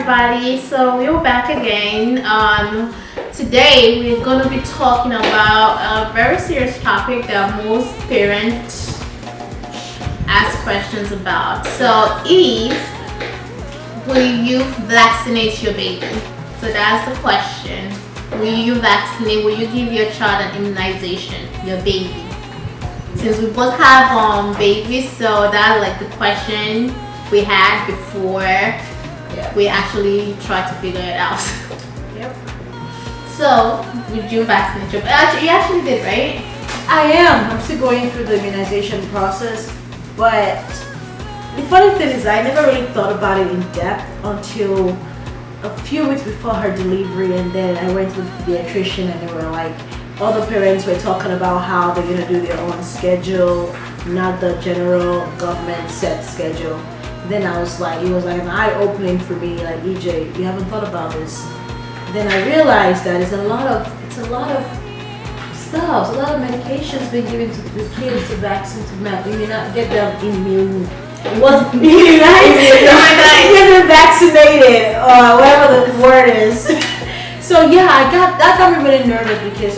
everybody. So we're back again. Today we're going to be talking about a very serious topic that most parents ask questions about. So is, will you vaccinate your baby? So that's the question. Will you vaccinate? Will you give your child an immunization, your baby? Since we both have babies, so that's like the question we had before we actually tried to figure it out. Yep. So, would you vaccinate your baby? You actually did, right? I am. I'm still going through the immunization process, but the funny thing is I never really thought about it in depth until a few weeks before her delivery, and then I went to the pediatrician and they were like, all the parents were talking about how they're gonna do their own schedule, not the general government set schedule. Then I was like, it was like an eye-opening for me, like, EJ, you haven't thought about this. Then I realized that it's a lot of stuff, a lot of medications being given to the kids to vaccinate, to not get them immune. What's immunized? Get them vaccinated, or whatever the word is. So yeah, that got me really nervous because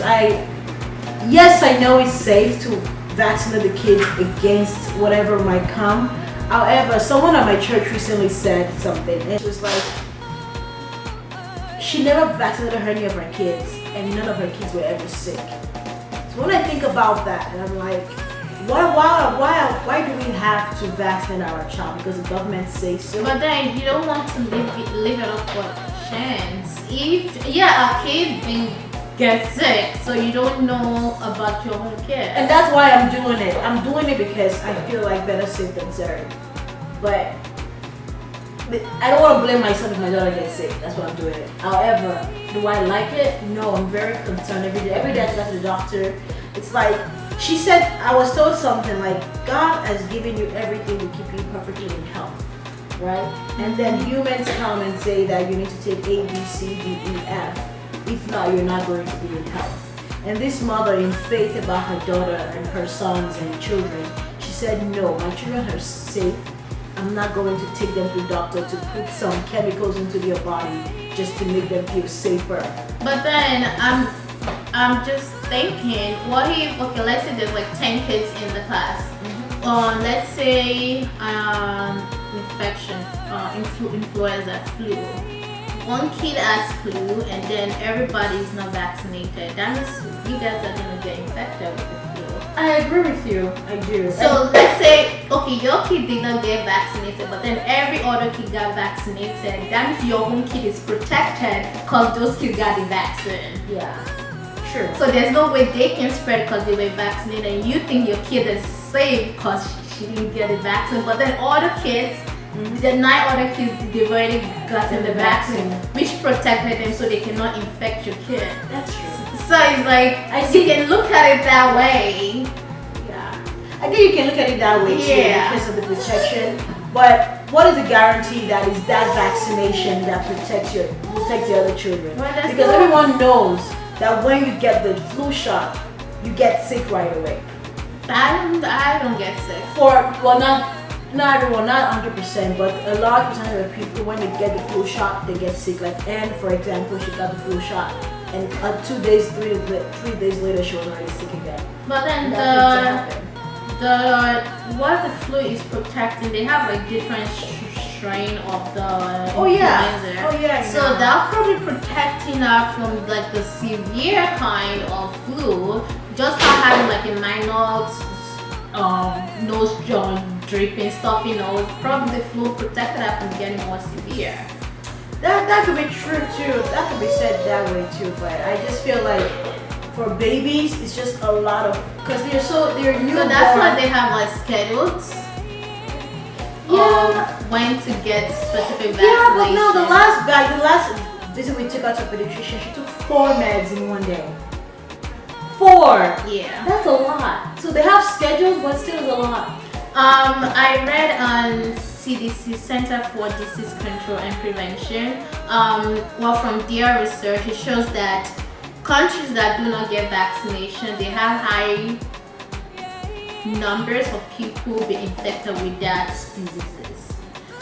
yes, I know it's safe to vaccinate the kids against whatever might come. However, someone at my church recently said something, and it was like, she never vaccinated any of her kids, and none of her kids were ever sick. So when I think about that, and I'm like, why do we have to vaccinate our child? Because the government says so. But then you don't want to leave it up for chance. If a kid gets sick, so you don't know about your own kid. And that's why I'm doing it. I'm doing it because I feel like better safe than sorry. But I don't want to blame myself if my daughter gets sick. That's why I'm doing it. However, do I like it? No, I'm very concerned every day. Every day I go to the doctor. It's like, she said, I was told something like, God has given you everything to keep you perfectly in health, right? And then humans come and say that you need to take A, B, C, D, E, F. If not, you're not going to be in health. And this mother, in faith about her daughter and her sons and children, she said, no, my children are safe. I'm not going to take them to the doctor to put some chemicals into their body just to make them feel safer. But then I'm just thinking, what if, okay, let's say there's like 10 kids in the class. Let's say infection, influenza, flu. One kid has flu and then everybody is not vaccinated. That means you guys are going to get infected with the flu. I agree with you. I do. So let's say, okay, your kid did not get vaccinated, but then every other kid got vaccinated. That means your own kid is protected because those kids got the vaccine. Yeah. Sure. So there's no way they can spread because they were vaccinated, and you think your kid is safe because she didn't get the vaccine. But then all the kids, the 9 other kids, they've already gotten the vaccine, which protected them so they cannot infect your kid. That's true. So it's like, you can look at it that way. Yeah. I think you can look at it that way too, because of the protection. But what is the guarantee that is that vaccination that protects the other children? Well, because everyone knows that when you get the flu shot, you get sick right away. I don't get sick. Not everyone, not 100%, but a large percentage of people, when they get the flu shot, they get sick. Like Anne, for example, she got the flu shot, and 3 days later, she was already sick again. But then what the flu is protecting, they have like different strain of the influenza. So that's probably protecting her from like the severe kind of flu, just by having like a minor nose dripping, stuffy nose. Probably the flu protected her from getting more severe. That could be true too. That could be said that way too. But I just feel like for babies, it's just a lot of, because they're newborn. So that's why they have like schedules. When to get specific vaccinations. Yeah, but no, the last visit we took out to a pediatrician, she took 4 meds in one day. 4. Yeah. That's a lot. So they have schedules, but still is a lot. I read on CDC, Center for Disease Control and Prevention. From their research, it shows that countries that do not get vaccination, they have high numbers of people being infected with that diseases.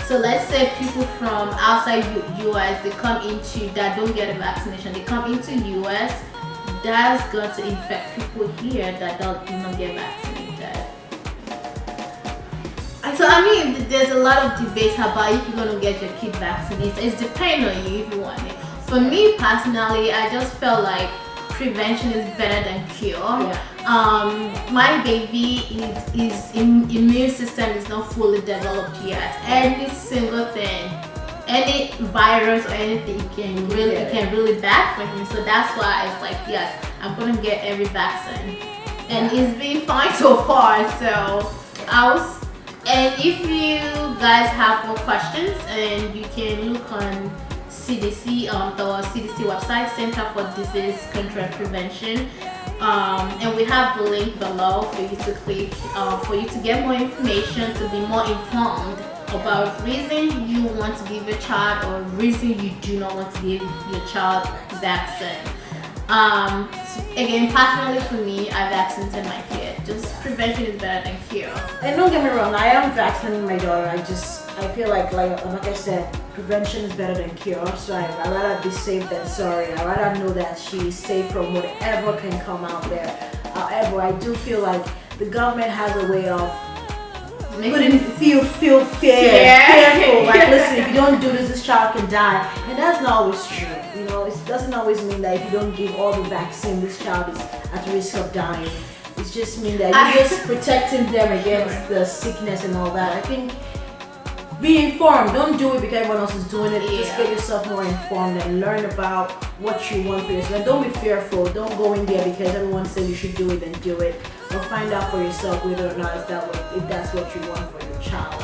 So let's say people from outside US, they come into that don't get a vaccination, they come into US, that's going to infect people here that do not get vaccinated. So I mean, there's a lot of debates about if you're gonna get your kid vaccinated. It's depending on you if you want it. For me personally, I just felt like prevention is better than cure. My baby is immune system is not fully developed yet. Any single thing, any virus or anything can really bad for him. So that's why it's like, yes, I'm gonna get every vaccine, and it's been fine so far. So and if you guys have more questions, and you can look on CDC, the CDC website, Center for Disease Control and Prevention, and we have the link below for you to click, for you to get more information, to be more informed about reason you want to give your child or reason you do not want to give your child vaccine. Again, personally for me, I vaccinated my kid. Just prevention is better than cure. And don't get me wrong, I am vaccinating my daughter. I feel like I said, prevention is better than cure. So I'd rather be safe than sorry. I'd rather know that she's safe from whatever can come out there. However, I do feel like the government has a way of making it feel fearful. Like, listen, if you don't do this child can die. And that's not always true. You know, it doesn't always mean that if you don't give all the vaccine, this child is at risk of dying. It just means that you're just protecting them against the sickness and all that. I think be informed. Don't do it because everyone else is doing it. Just get yourself more informed and learn about what you want for yourself. And don't be fearful. Don't go in there because everyone says you should do it, then do it. But find out for yourself whether or not if that's what you want for your child.